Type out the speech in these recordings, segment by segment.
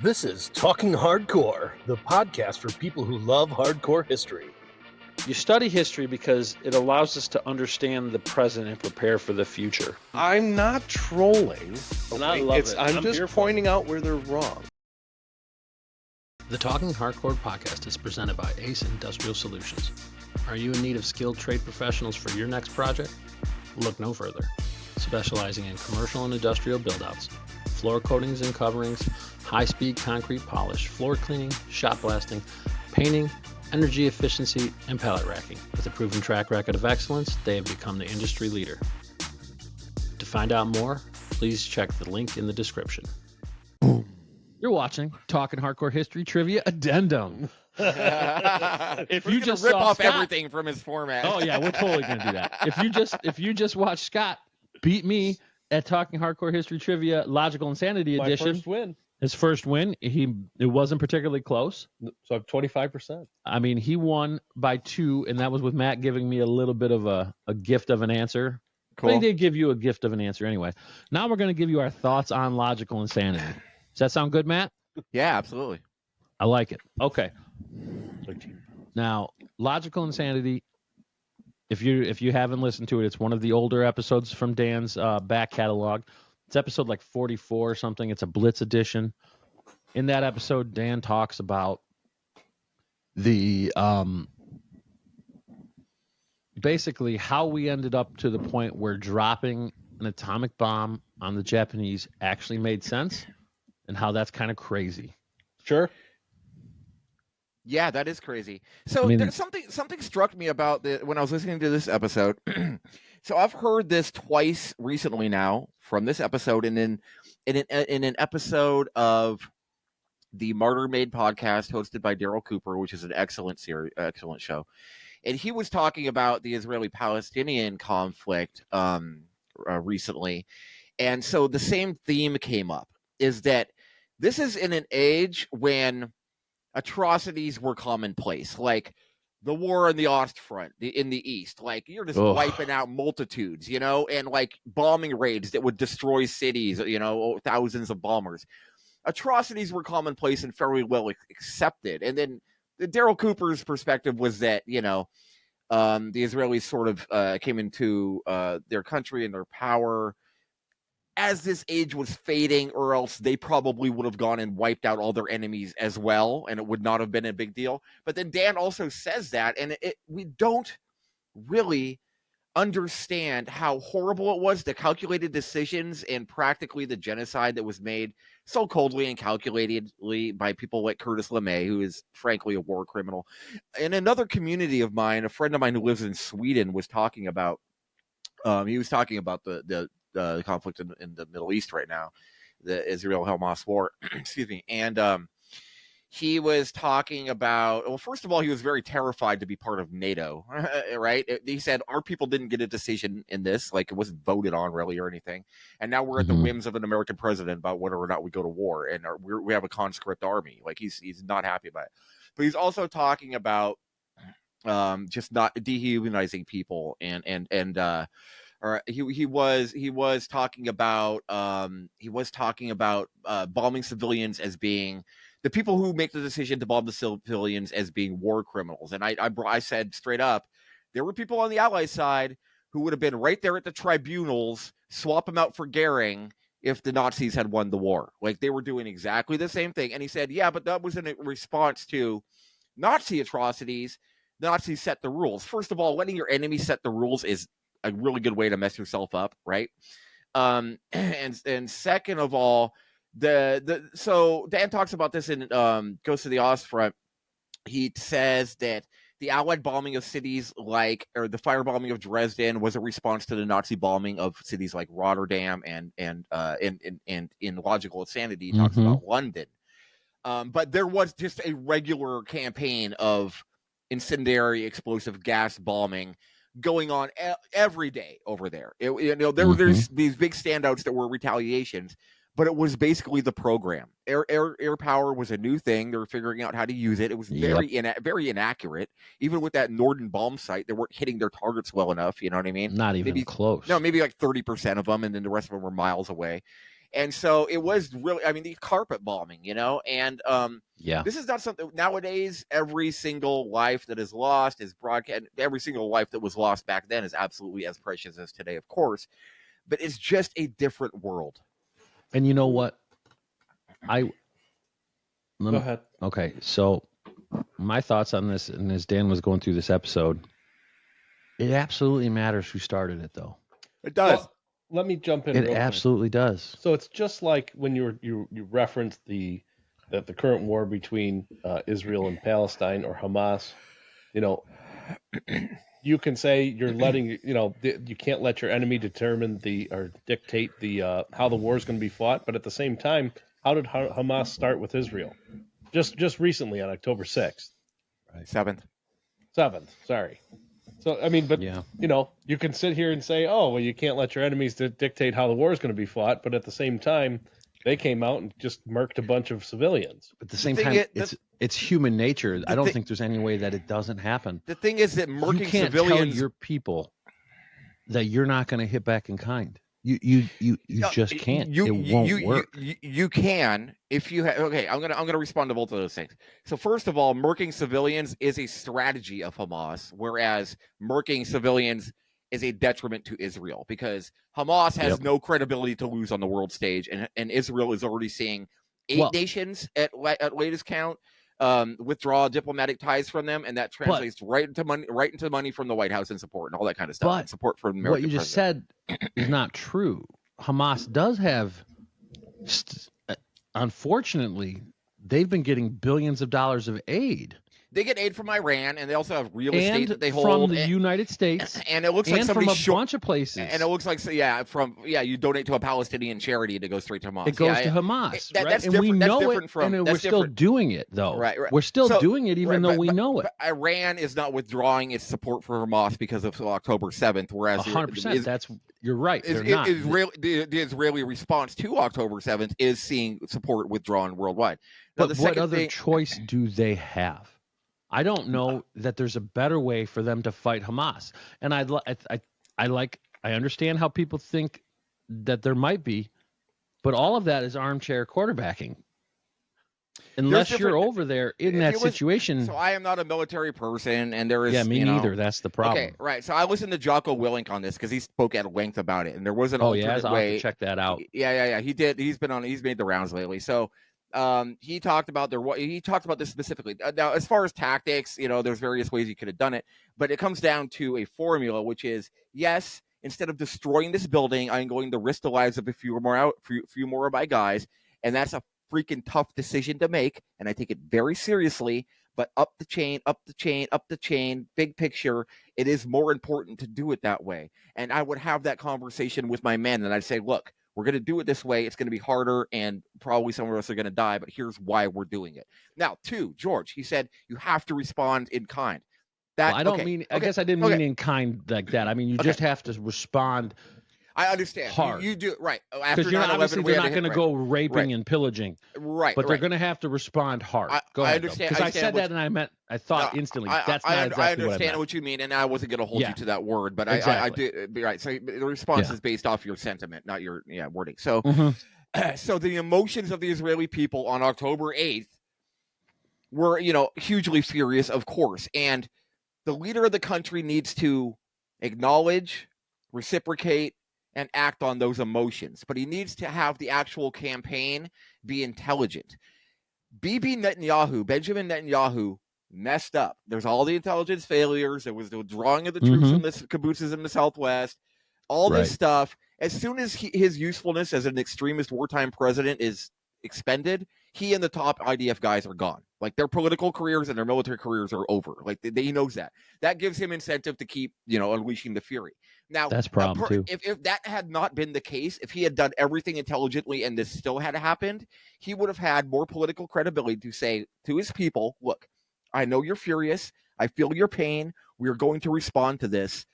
This is Talking Hardcore, the podcast for people who love hardcore history. You study history because it allows us to understand the present and prepare for the future. I'm not trolling. And I love it. I'm just pointing out where they're wrong. The Talking Hardcore podcast is presented by Ace Industrial Solutions. Are you in need of skilled trade professionals for your next project? Look no further. Specializing in commercial and industrial buildouts, floor coatings and coverings, high-speed concrete polish, floor cleaning, shot blasting, painting, energy efficiency, and pallet racking. With a proven track record of excellence, they have become the industry leader. To find out more, please check the link in the description. You're watching Talking Hardcore History Trivia Addendum. If you just rip off everything from his format. Oh yeah, we're totally gonna do that. If you just watch Scott beat me at Talking Hardcore History Trivia Logical Insanity Edition. My first win. His first win, it wasn't particularly close. So I'm 25%. I mean, he won by 2, and that was with Matt giving me a little bit of a gift of an answer. Cool. But he did give you a gift of an answer anyway. Now we're going to give you our thoughts on logical insanity. Does that sound good, Matt? Yeah, absolutely. I like it. Okay. Now, logical insanity, if you haven't listened to it, it's one of the older episodes from Dan's back catalog. It's episode like 44 or something. It's a Blitz edition. In that episode, Dan talks about the basically how we ended up to the point where dropping an atomic bomb on the Japanese actually made sense and how that's kind of crazy. Sure. Yeah, that is crazy. So I mean, there's something struck me about when I was listening to this episode. So I've heard this twice recently now from this episode, and in an episode of the Martyr Made podcast hosted by Daryl Cooper, which is an excellent show, and he was talking about the Israeli-Palestinian conflict recently, and so the same theme came up: is that this is in an age when atrocities were commonplace, like the war on the Ostfront in the East. Like, you're just wiping out multitudes, and like bombing raids that would destroy cities, thousands of bombers. Atrocities were commonplace and fairly well accepted. And then the Daryl Cooper's perspective was that, the Israelis sort of came into their country and their power as this age was fading, or else they probably would have gone and wiped out all their enemies as well, and it would not have been a big deal. But then Dan also says that, and we don't really understand how horrible it was, the calculated decisions and practically the genocide that was made so coldly and calculatedly by people like Curtis LeMay, who is frankly a war criminal. In another community of mine, a friend of mine who lives in Sweden was talking about, the conflict in the Middle East right now, the Israel-Hamas war, excuse me. And he was talking about, well, first of all, he was very terrified to be part of NATO, right? He said, our people didn't get a decision in this, like it wasn't voted on really or anything. And now we're at the whims of an American president about whether or not we go to war, and we have a conscript army. Like, he's not happy about it. But he's also talking about just not dehumanizing people he was talking about bombing civilians as being the people who make the decision to bomb the civilians as being war criminals. And I said straight up, there were people on the Allied side who would have been right there at the tribunals, swap them out for Goering if the Nazis had won the war. Like, they were doing exactly the same thing. And he said, yeah, but that was in response to Nazi atrocities. Nazis set the rules. First of all, letting your enemy set the rules is a really good way to mess yourself up, right? And second of all, so Dan talks about this in Goes to the Ostfront. He says that the Allied bombing of cities or the firebombing of Dresden was a response to the Nazi bombing of cities like Rotterdam, and in Logical Insanity, he talks about London. But there was just a regular campaign of incendiary explosive gas bombing going on every day over there. There's these big standouts that were retaliations, but it was basically the program. Air power was a new thing. They were figuring out how to use it. It was very inaccurate. Even with that Norden bomb site, they weren't hitting their targets well enough. You know what I mean? Not even close. No, maybe like 30% of them, and then the rest of them were miles away. And so it was really, I mean, the carpet bombing, and this is not something nowadays. Every single life that is lost is broadcast. Every single life that was lost back then is absolutely as precious as today, of course, but it's just a different world. And you know what? Go ahead. Okay, so my thoughts on this, and as Dan was going through this episode, it absolutely matters who started it, though. It does. Well, let me jump in. It real quick. absolutely does. So it's just like when you referenced the current war between Israel and Palestine or Hamas. You can say you're letting you can't let your enemy determine or dictate the how the war is going to be fought. But at the same time, how did Hamas start with Israel? Just recently on October 6th. Right. 7th. Sorry. So I mean, but Yeah. You can sit here and say, oh, well, you can't let your enemies dictate how the war is going to be fought. But at the same time, they came out and just murked a bunch of civilians. But at the same time, it's human nature. I don't think there's any way that it doesn't happen. The thing is that murking you can't civilians, tell your people that you're not going to hit back in kind. You just can't. It won't work. You can if you have. Okay, I'm gonna respond to both of those things. So first of all, murking civilians is a strategy of Hamas, whereas murking civilians is a detriment to Israel because Hamas has no credibility to lose on the world stage, and Israel is already seeing eight nations at latest count withdraw diplomatic ties from them, and that translates right into money from the White House and support and all that kind of stuff. But and support from American what you just said is not true. Hamas does have, unfortunately, they've been getting billions of dollars of aid. They get aid from Iran, and they also have real estate that they hold from the United States, and it looks like somebody from a bunch of places. And it looks like you donate to a Palestinian charity to go straight to Hamas. It goes to Hamas, right? That's and we know it, and we're still doing it though. Right. We're still doing it, even though we know it. But Iran is not withdrawing its support for Hamas because of October 7th, whereas 100%. You're right. The Israeli response to October 7th is seeing support withdrawn worldwide. Now, but what other choice do they have? I don't know that there's a better way for them to fight Hamas. And I understand how people think that there might be, but all of that is armchair quarterbacking. Unless you're over there in that situation. So I am not a military person, and there is me neither. That's the problem. Okay, right. So I listened to Jocko Willink on this because he spoke at length about it, and there was an alternate I'll way. have to check that out. Yeah. He did. He's made the rounds lately. So he talked about this specifically. Now, as far as tactics, there's various ways you could have done it, but it comes down to a formula, which is yes. Instead of destroying this building, I'm going to risk the lives of a few more of my guys, and that's a freaking tough decision to make, and I take it very seriously. But up the chain, big picture, it is more important to do it that way. And I would have that conversation with my men, and I'd say, look, we're going to do it this way. It's going to be harder, and probably some of us are going to die, but here's why we're doing it. Now, George, he said you have to respond in kind. I guess I didn't mean in kind like that. I mean, you just have to respond. I understand. Hard. You do, right. Because they're not going to go raping and pillaging. Right. But they're going to have to respond hard. Go ahead. Understand. Because I said that and I thought instantly, that's not exactly what I meant. I understand what you mean, and I wasn't going to hold you to that word, but exactly. I do. Right. So the response is based off your sentiment, not your wording. So, so the emotions of the Israeli people on October 8th were, hugely furious, of course. And the leader of the country needs to acknowledge, reciprocate, and act on those emotions. But he needs to have the actual campaign be intelligent. Benjamin Netanyahu, messed up. There's all the intelligence failures. There was the drawing of the troops from the kibbutzes in the Southwest. All this stuff. As soon as his usefulness as an extremist wartime president is expended, he and the top IDF guys are gone. Like, their political careers and their military careers are over. Like, he knows that. That gives him incentive to keep, unleashing the fury. Now, that's a problem too. If that had not been the case, if he had done everything intelligently and this still had happened, he would have had more political credibility to say to his people, look, I know you're furious. I feel your pain. We are going to respond to this.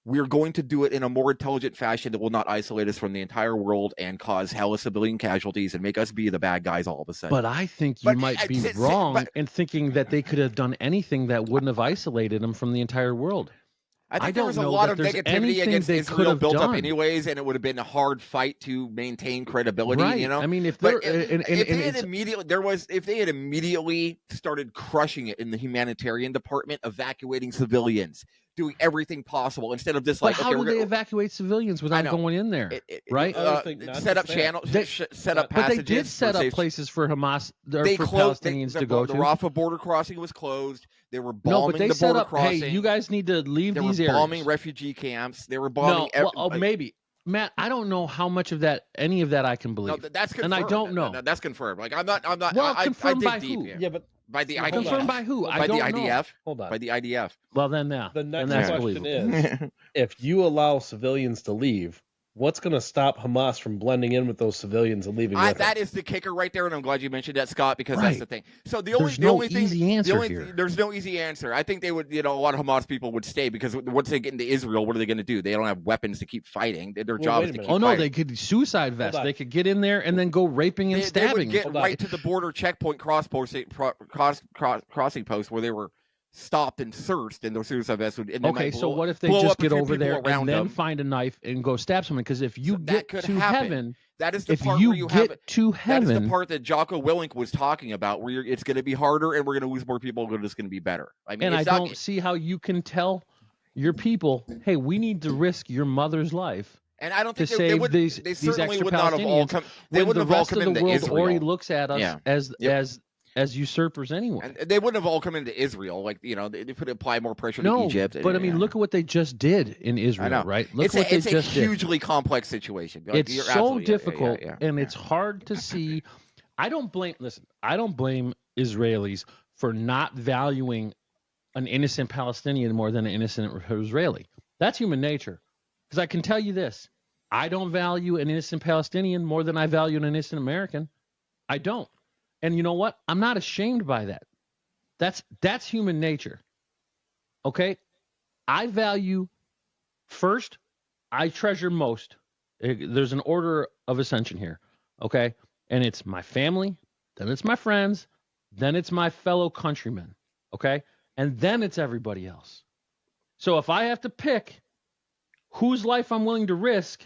We are going to do it in a more intelligent fashion that will not isolate us from the entire world and cause hellish civilian casualties and make us be the bad guys all of a sudden. But I think you might be wrong in thinking that they could have done anything that wouldn't have isolated them from the entire world. I think I there don't was a know lot that of there's negativity anything against they could Israel have built up done. anyways, and it would have been a hard fight to maintain credibility. Right. You know, I mean, if but they're if they had immediately started crushing it in the humanitarian department, evacuating civilians, doing everything possible instead of just but like, how do they evacuate civilians without know. going in there? Right? Other thing, not set up just that. channels, They- set up But they passages. did set for up safe- places for Hamas or They for closed Palestinians the to go the to. Rafah border crossing was closed. They were No, bombing but they the set border up. crossing. Hey, you guys need to leave They these were bombing areas. refugee camps. They were bombing. No, well, maybe Matt. I don't know how much of that, any of that, I can believe. No, that's confirmed. And I don't know. That's confirmed. Like I'm not. Well, I confirmed dig by deep who? here. Yeah, but By the Hold IDF. on. Confirmed by who? By I the don't IDF. know. hold on. By the IDF. Well, then, yeah. The next that's question believable. is, if you allow civilians to leave, what's going to stop Hamas from blending in with those civilians and leaving with them? That is the kicker right there, and I'm glad you mentioned that, Scott, because Right. that's the thing. So There's the no only thing, easy answer here. There's no easy answer. I think they would, a lot of Hamas people would stay because once they get into Israel, what are they going to do? They don't have weapons to keep fighting. Their job wait is a to minute. keep Oh no, fighting. they could suicide vest. on. They could get in there and then go raping and They would stabbing. get Hold on. right to the border checkpoint crossing post where they were stopped and searched, and their suicide vests would. And they Okay, might so blow- what if they blow just up a get few over people there around and then them? find a knife and go stab someone? Because if you So that get could to happen. heaven, That is the if part you where you get have. to That is the heaven, part that Jocko Willink was talking about, where it's going to be harder and we're going to lose more people, but it's going to be better. I mean, and I it's not, don't see how you can tell your people, hey, we need to risk your mother's life and I don't to think they save would. these They certainly extra would not have all Palestinians come. They when the wouldn't have all rest come of the into world Israel. already looks at us Yeah. as usurpers anyway. And they wouldn't have all come into Israel. Like, they could apply more pressure to No, Egypt. but I mean, look at what they just did in I Israel, know. right? Look It's what they a just did. hugely complex situation. Like, It's you're so absolutely- yeah, difficult, and it's hard to see. I don't blame Israelis for not valuing an innocent Palestinian more than an innocent Israeli. That's human nature. Because I can tell you this, I don't value an innocent Palestinian more than I value an innocent American. I don't. And you know what? I'm not ashamed by that. That's human nature. Okay? I value first, I treasure most. There's an order of ascension here. Okay? And it's my family, then it's my friends, then it's my fellow countrymen. Okay? And then it's everybody else. So if I have to pick whose life I'm willing to risk,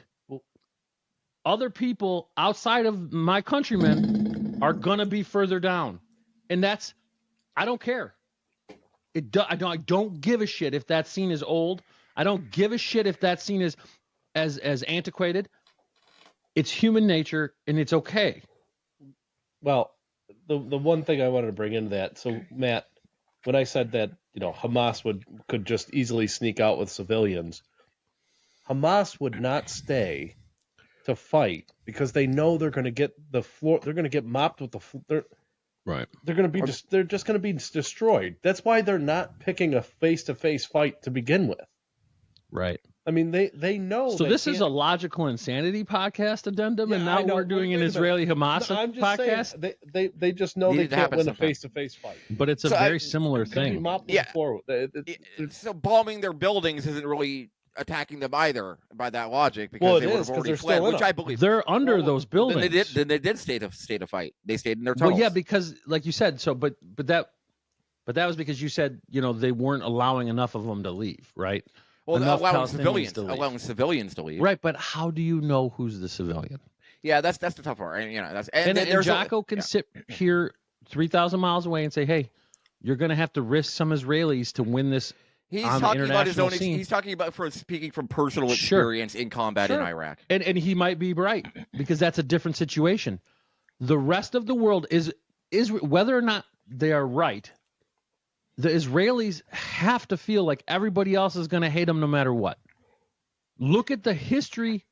other people outside of my countrymen are going to be further down. And I don't care. I don't give a shit if that scene is old. I don't give a shit if that scene is as antiquated. It's human nature, and it's okay. Well, the one thing I wanted to bring into that, so Matt, when I said that Hamas could just easily sneak out with civilians, Hamas would not stay to fight because they know they're going to get the floor. They're going to get mopped with the floor. Right. They're going to be they're just going to be destroyed. That's why they're not picking a face-to-face fight to begin with. Right. I mean, they know. So this is a logical insanity podcast addendum, and Yeah, I now know. we're doing Wait an a Israeli minute. Hamas No, I'm just podcast. saying, they just know Needed they to can't happen win a sometime. face-to-face fight. But it's a So very similar It's going to be thing. mopped with Yeah. the floor. So bombing their buildings isn't really attacking them either by that logic, because Well, it they would is, have 'cause already they're fled, still in which them. I believe. They're under Well, those buildings. Then they did state a fight. They stayed in their Well, tunnels. yeah, because like you said, so but that was because you said they weren't allowing enough of them to leave, right? Enough allowing Palestinians to leave. civilians to leave. Right, but how do you know who's the civilian? Yeah, that's the tough part. And, And there's Jocko can sit here 3,000 miles away and say, "Hey, you're going to have to risk some Israelis to win this." He's on the talking about his own. international scene. He's talking about speaking from personal Sure. experience in combat in Sure. Iraq. And he might be right, because that's a different situation. The rest of the world is whether or not they are right, the Israelis have to feel like everybody else is going to hate them no matter what. Look at the history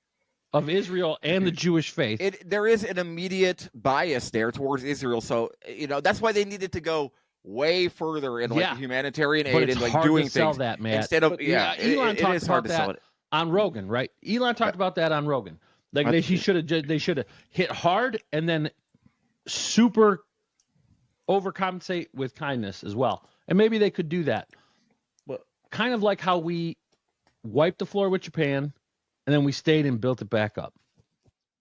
of Israel and the Jewish faith. There is an immediate bias there towards Israel, so that's why they needed to go way further in Yeah. humanitarian But aid it's and like hard doing to sell things that, Matt. instead of Elon it talked is hard about to sell that it. on Rogan, right? Elon talked about that on Rogan. Like they should have hit hard and then super overcompensate with kindness as well. And maybe they could do that. Well, kind of like how we wiped the floor with Japan and then we stayed and built it back up.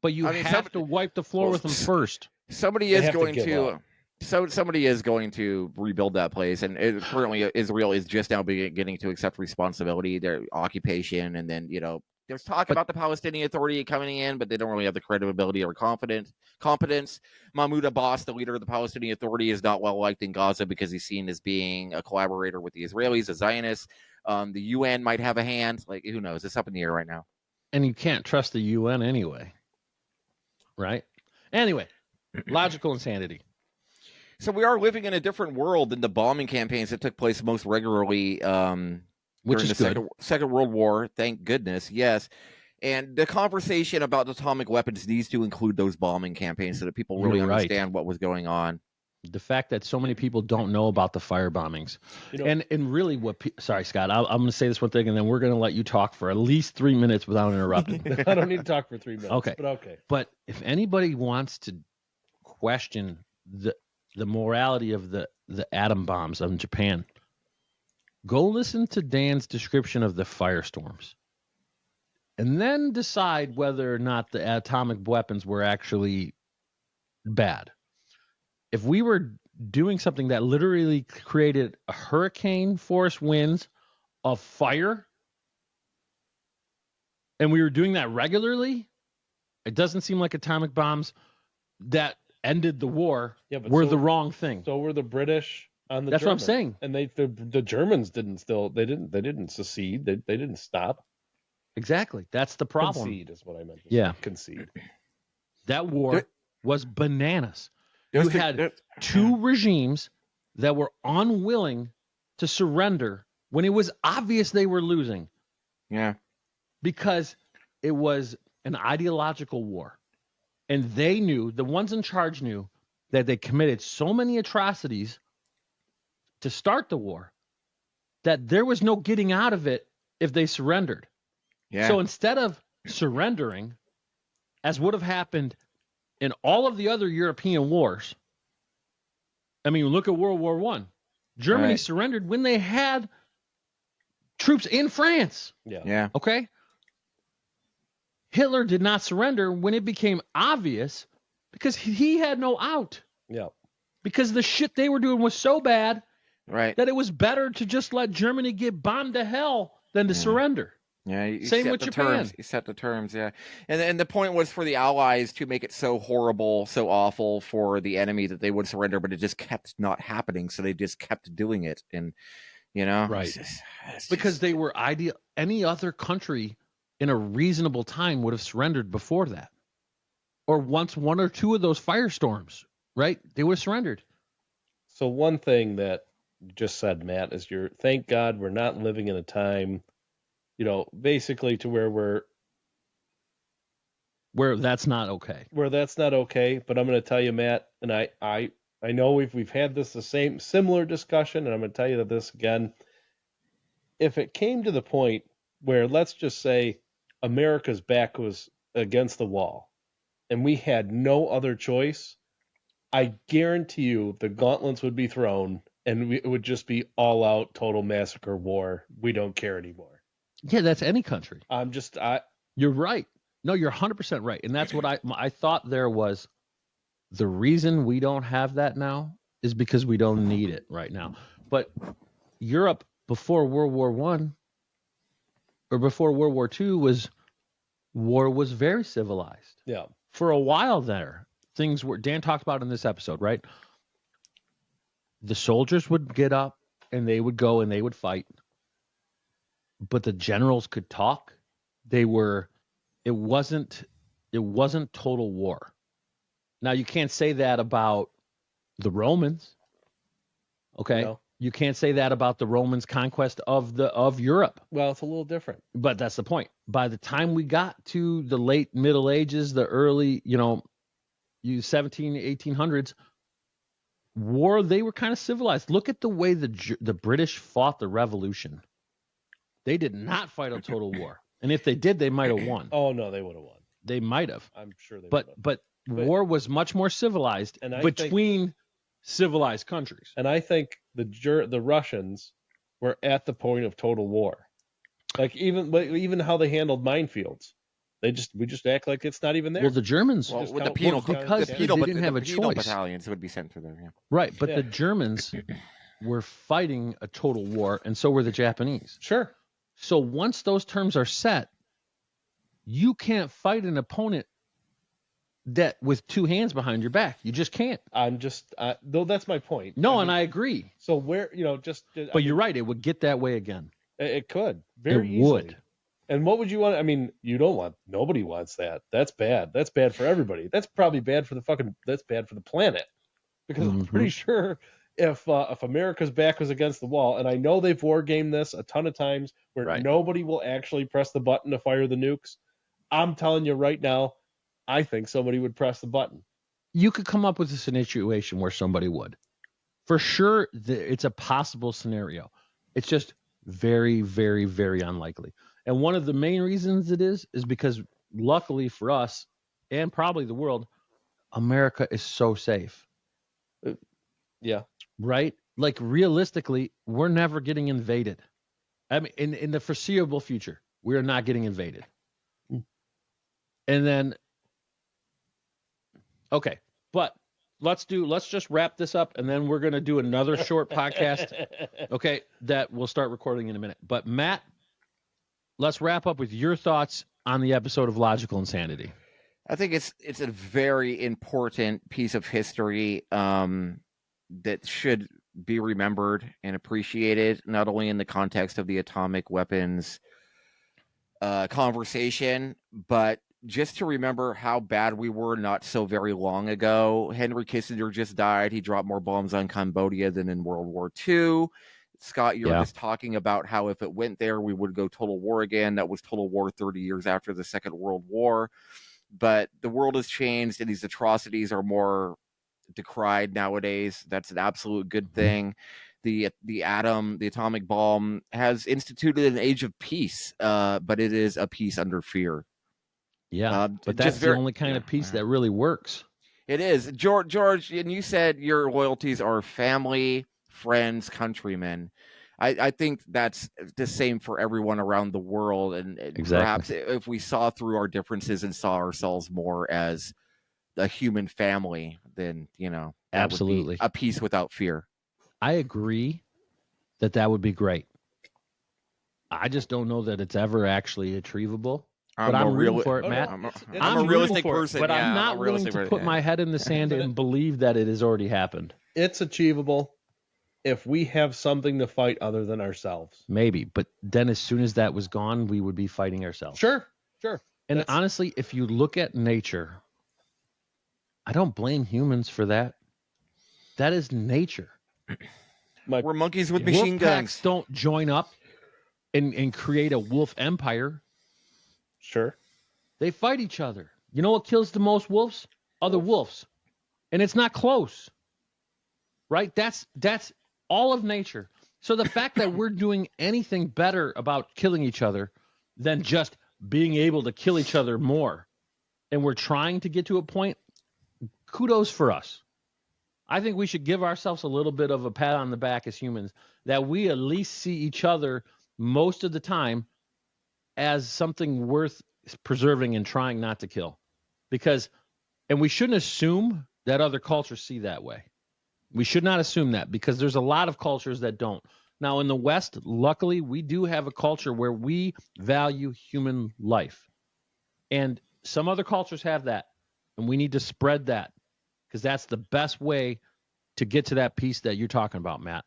But you have to wipe the floor with them first. Somebody They is have to going give to. up. So somebody is going to rebuild that place, and currently Israel is just now beginning to accept responsibility, their occupation, and then there's talk about the Palestinian Authority coming in, but they don't really have the credibility or competence. Mahmoud Abbas, the leader of the Palestinian Authority, is not well liked in Gaza because he's seen as being a collaborator with the Israelis, a Zionist. The UN might have a hand. Like, who knows? It's up in the air right now. And you can't trust the UN anyway, right? Anyway, logical insanity. So we are living in a different world than the bombing campaigns that took place most regularly Which during is the good. Second World War. Thank goodness, yes. And the conversation about atomic weapons needs to include those bombing campaigns so that people really You're right. understand what was going on. The fact that so many people don't know about the fire bombings, and really what? Sorry, Scott. I'm going to say this one thing, and then we're going to let you talk for at least 3 minutes without interrupting. I don't need to talk for 3 minutes. Okay. But okay. But if anybody wants to question the morality of the atom bombs in Japan, go listen to Dan's description of the firestorms, and then decide whether or not the atomic weapons were actually bad. If we were doing something that literally created a hurricane force winds of fire, and we were doing that regularly, it doesn't seem like atomic bombs that ended the war were the wrong thing. So were the British on the That's Germans. what I'm saying. And the Germans didn't secede. They didn't stop. Exactly. That's the problem. Concede is what I meant. Yeah. Concede. That war was bananas. You had two regimes that were unwilling to surrender when it was obvious they were losing. Yeah. Because it was an ideological war. And they knew, the ones in charge knew, that they committed so many atrocities to start the war that there was no getting out of it if they surrendered. Yeah. So instead of surrendering, as would have happened in all of the other European wars, I mean, look at World War I. Germany surrendered when they had troops in France. Yeah. Okay? Hitler did not surrender when it became obvious because he had no out. Yeah. Because the shit they were doing was so bad that it was better to just let Germany get bombed to hell than to surrender. Yeah, same with Japan. You set the terms, yeah. And the point was for the Allies to make it so horrible, so awful for the enemy that they would surrender, but it just kept not happening, so they just kept doing it. And, Right. Because they were ideal. Any other country in a reasonable time would have surrendered before that. Or once one or two of those firestorms, right? They would have surrendered. So one thing that you just said, Matt, is thank God we're not living in a time, basically to where that's not okay. Where that's not okay. But I'm going to tell you, Matt, and I know we've had this similar discussion, and I'm going to tell you this again. If it came to the point where, let's just say, America's back was against the wall, and we had no other choice, I guarantee you the gauntlets would be thrown, and it would just be all-out total massacre war. We don't care anymore. Yeah, that's any country. You're right. No, you're 100% right. And that's what I thought there was. The reason we don't have that now is because we don't need it right now. But Europe before World War I or before World War II was very civilized. Yeah. For a while there, things were, Dan talked about in this episode, right? The soldiers would get up and they would go and they would fight. But the generals could talk. It wasn't total war. Now you can't say that about the Romans. Okay? No. You can't say that about the Romans' conquest of Europe. Well, it's a little different. But that's the point. By the time we got to the late Middle Ages, the early, 1800s, war, they were kind of civilized. Look at the way the British fought the Revolution. They did not fight a total war. And if they did, they might have won. Oh, no, they would have won. They might have. I'm sure they would have. But war was much more civilized between civilized countries. And I think the Russians were at the point of total war. Like even how they handled minefields. We just act like it's not even there. Well, the Germans, Well, Just with the count- penal, because the they penal, didn't have the a penal choice. battalions would be sent to there. Yeah. right, but Yeah. the Germans were fighting a total war, and so were the Japanese. Sure. So once those terms are set, you can't fight an opponent that with two hands behind your back. You just can't. I'm just though that's my point. No, I and mean, I agree. so where just But you're right. It would get that way again. It could very It easily. would. And what would you want? I mean, nobody wants that. That's bad. That's bad for everybody. That's probably bad for that's bad for the planet. Because I'm pretty sure if America's back was against the wall, and I know they've war gamed this a ton of times where Right. nobody will actually press the button to fire the nukes, I'm telling you right now, I think somebody would press the button. You could come up with a situation where somebody would. For sure, it's a possible scenario. It's just very, very, very unlikely. And one of the main reasons it is because luckily for us and probably the world, America is so safe. Yeah. Right? Like realistically, we're never getting invaded. I mean, in the foreseeable future, we're not getting invaded. And then, okay, but let's just wrap this up, and then we're going to do another short podcast. Okay, that we'll start recording in a minute. But Matt, let's wrap up with your thoughts on the episode of Logical Insanity. I think it's a very important piece of history that should be remembered and appreciated, not only in the context of the atomic weapons conversation, but just to remember how bad we were not so very long ago. Henry Kissinger just died. He dropped more bombs on Cambodia than in World War II. Scott, you were just talking about how if it went there, we would go total war again. That was total war 30 years after the Second World War. But the world has changed, and these atrocities are more decried nowadays. That's an absolute good thing. The atomic bomb has instituted an age of peace, but it is a peace under fear. Yeah, but that's the only kind of peace that really works. It is. George, and you said your loyalties are family, friends, countrymen. I think that's the same for everyone around the world. And perhaps if we saw through our differences and saw ourselves more as a human family, then, that absolutely would be a peace without fear. I agree that would be great. I just don't know that it's ever actually achievable. But I'm rooting for it, Matt. I'm a realistic person, but I'm not willing to put my head in the sand and believe that it has already happened. It's achievable if we have something to fight other than ourselves. Maybe, but then as soon as that was gone, we would be fighting ourselves. Sure. And honestly, if you look at nature, I don't blame humans for that. That is nature. We're monkeys with machine guns. Packs don't join up and create a wolf empire. Sure. They fight each other. You know what kills the most wolves? Other wolves. And it's not close. Right? That's all of nature. So the fact that we're doing anything better about killing each other than just being able to kill each other more, and we're trying to get to a point, kudos for us. I think we should give ourselves a little bit of a pat on the back as humans that we at least see each other most of the time as something worth preserving and trying not to kill. And we shouldn't assume that other cultures see that way. We should not assume that, because there's a lot of cultures that don't. Now, in the West, luckily, we do have a culture where we value human life. And some other cultures have that. And we need to spread that, because that's the best way to get to that peace that you're talking about, Matt.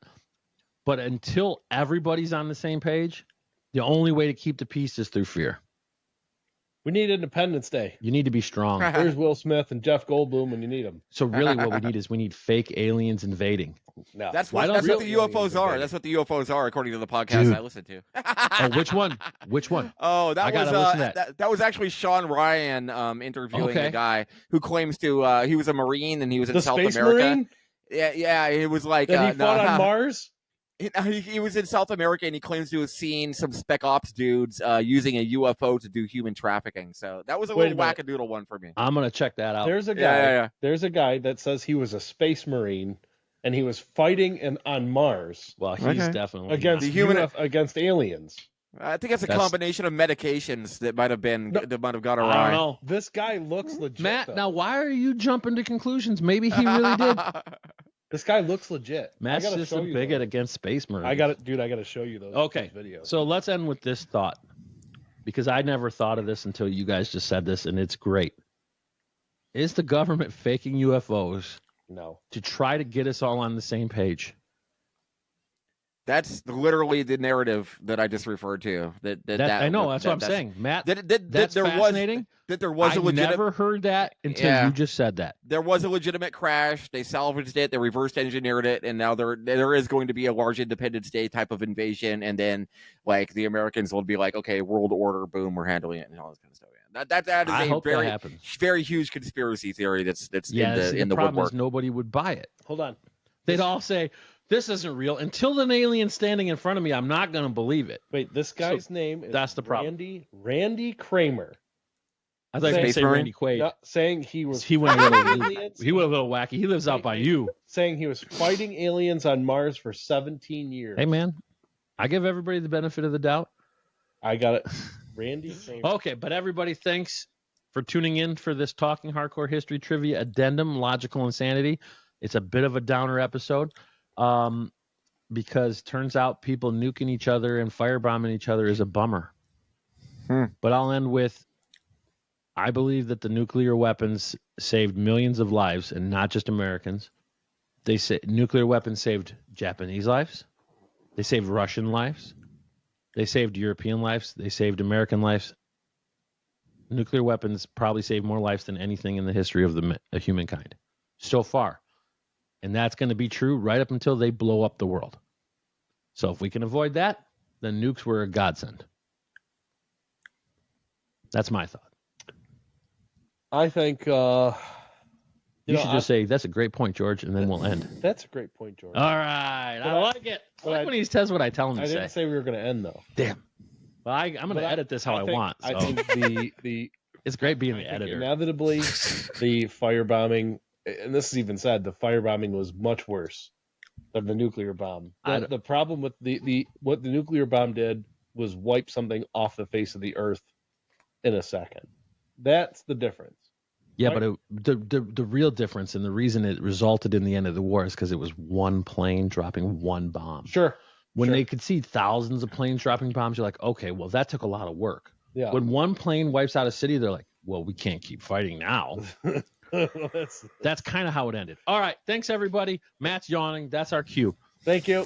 But until everybody's on the same page, the only way to keep the peace is through fear. We need Independence Day. You need to be strong. There's Will Smith and Jeff Goldblum when you need them. So really what we need is we need fake aliens invading. No. That's what the UFOs are. That's what the UFOs are, according to the podcast I listened to. Oh, which one? Which one? Oh, that was that was actually Sean Ryan interviewing a guy who claims to he was a Marine and he was in South Space America. Marine? Yeah, it was like that he fought on Mars. He was in South America and he claims to have seen some spec ops dudes using a UFO to do human trafficking. So that was a little wackadoodle one for me. I'm gonna check that out. There's a guy. There's a guy that says he was a space marine and he was fighting on Mars. Well, he's definitely against aliens. I think it's a That's- combination of medications that might have gone awry. I don't know. This guy looks legit. Matt, though. now why are you jumping to conclusions? Maybe he really did. This guy looks legit. Matt's I gotta just show a you bigot those. against space marines. I got it, dude. I got to show you those. Okay, those videos. so let's end with this thought, because I never thought of this until you guys just said this, and it's great. Is the government faking UFOs no, to try to get us all on the same page? That's literally the narrative that I just referred to. I know. That's what I'm saying, Matt. That's there fascinating. there was I a legitimate. never heard that until Yeah. you just said that. There was a legitimate crash. They salvaged it. They reverse engineered it, and now there is going to be a large Independence Day type of invasion. And then, like, the Americans will be like, "Okay, world order, boom, we're handling it," and all this kind of stuff. Yeah. That is I a hope that very happens. very huge conspiracy theory that's Yeah, in the problem woodwork. is nobody would buy it. hold on. They'd all say, "This isn't real." Until an alien standing in front of me, I'm not going to believe it. Wait, this guy's name is that's the problem. Randy Kramer. I thought you were going to Space say Marine? Randy Quaid. Not saying he was He went a little, aliens. he went a little wacky. He lives out by you. Saying he was fighting aliens on Mars for 17 years. Hey, man, I give everybody the benefit of the doubt. I got it. Randy Kramer. Okay, but everybody, thanks for tuning in for this Talking Hardcore History Trivia Addendum, Logical Insanity. It's a bit of a downer episode because turns out people nuking each other and firebombing each other is a bummer. But I'll end with, I believe that the nuclear weapons saved millions of lives, and not just Americans. Nuclear weapons saved Japanese lives. They saved Russian lives. They saved European lives. They saved American lives. Nuclear weapons probably saved more lives than anything in the history of humankind so far. And that's going to be true right up until they blow up the world. So if we can avoid that, then nukes were a godsend. That's my thought. I think You should just say, "That's a great point, George," and then we'll end. that's a great point, George. All right. I like it. I like when he says what I tell him to I say. didn't say we were going to end though. Damn. Well, I'm going to edit this how I want. So. I think the it's great being the I think editor. inevitably the firebombing, and this is even said, the firebombing was much worse than the nuclear bomb. The problem with what the nuclear bomb did was wipe something off the face of the earth in a second. That's the difference. Yeah, right? but the real difference and the reason it resulted in the end of the war is because it was one plane dropping one bomb. Sure. When sure. they could see thousands of planes dropping bombs, you're like, okay, well, that took a lot of work. Yeah. When one plane wipes out a city, they're like, well, we can't keep fighting now. That's kind of how it ended. All right. Thanks, everybody. Matt's yawning. That's our cue. Thank you.